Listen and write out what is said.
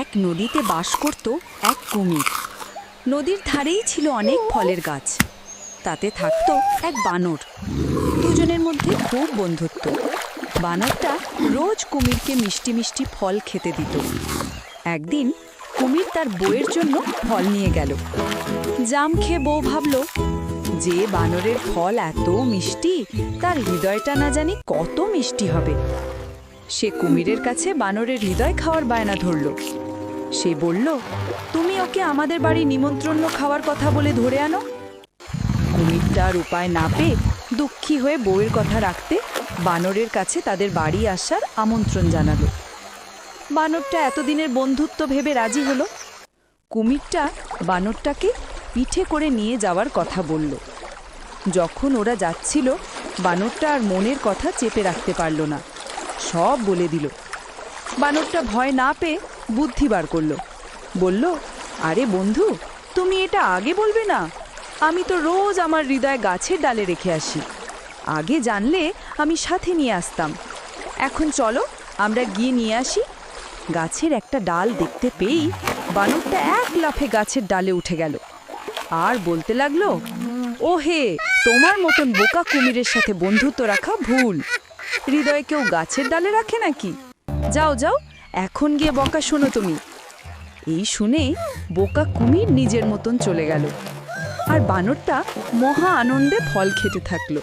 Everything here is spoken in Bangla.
এক নদীতে বাস করত এক কুমির। নদীর ধারেই ছিল অনেক ফলের গাছ। তাতে থাকত এক বানর। দুজনের মধ্যে খুব বন্ধুত্ব। বানরটা রোজ কুমিরকে মিষ্টি মিষ্টি ফল খেতে দিত। একদিন কুমির তার বউয়ের জন্য ফল নিয়ে গেল। জাম খেয়ে বউ ভাবল, যে বানরের ফল এত মিষ্টি, তার হৃদয়টা না জানি কত মিষ্টি হবে। সে কুমিরের কাছে বানরের হৃদয় খাওয়ার বায়না ধরল। সে বলল, তুমি ওকে আমাদের বাড়ি নিমন্ত্রণ খাওয়ার কথা বলে ধরে আনো। কুমিরটার উপায় না পেয়ে দুঃখী হয়ে বউয়ের কথা রাখতে বানরের কাছে তাদের বাড়ি আসার আমন্ত্রণ জানালো। বানরটা এতদিনের বন্ধুত্ব ভেবে রাজি হলো। কুমিরটা বানরটাকে পিঠে করে নিয়ে যাওয়ার কথা বলল। যখন ওরা যাচ্ছিল, বানরটা আর মনের কথা চেপে রাখতে পারল না, সব বলে দিল। বানরটা ভয় না পেয়ে বুদ্ধি বার করল। বলল, আরে বন্ধু, তুমি এটা আগে বলবে না? আমি তো রোজ আমার হৃদয় গাছের ডালে রেখে আসি। আগে জানলে আমি সাথে নিয়ে আসতাম। এখন চলো আমরা গিয়ে নিয়ে আসি। গাছের একটা ডাল দেখতে পেয়েই বানরটা এক লাফে গাছের ডালে উঠে গেল আর বলতে লাগলো, ও হে, তোমার মতন বোকা কুমিরের সাথে বন্ধুত্ব রাখা ভুল। হৃদয়ে কেউ গাছের ডালে রাখে নাকি? যাও যাও, এখন গিয়ে বকা শোনো তুমি। এই শুনে বোকা কুমির নিজের মতন চলে গেল আর বানরটা মহা আনন্দে ফল খেতে থাকলো।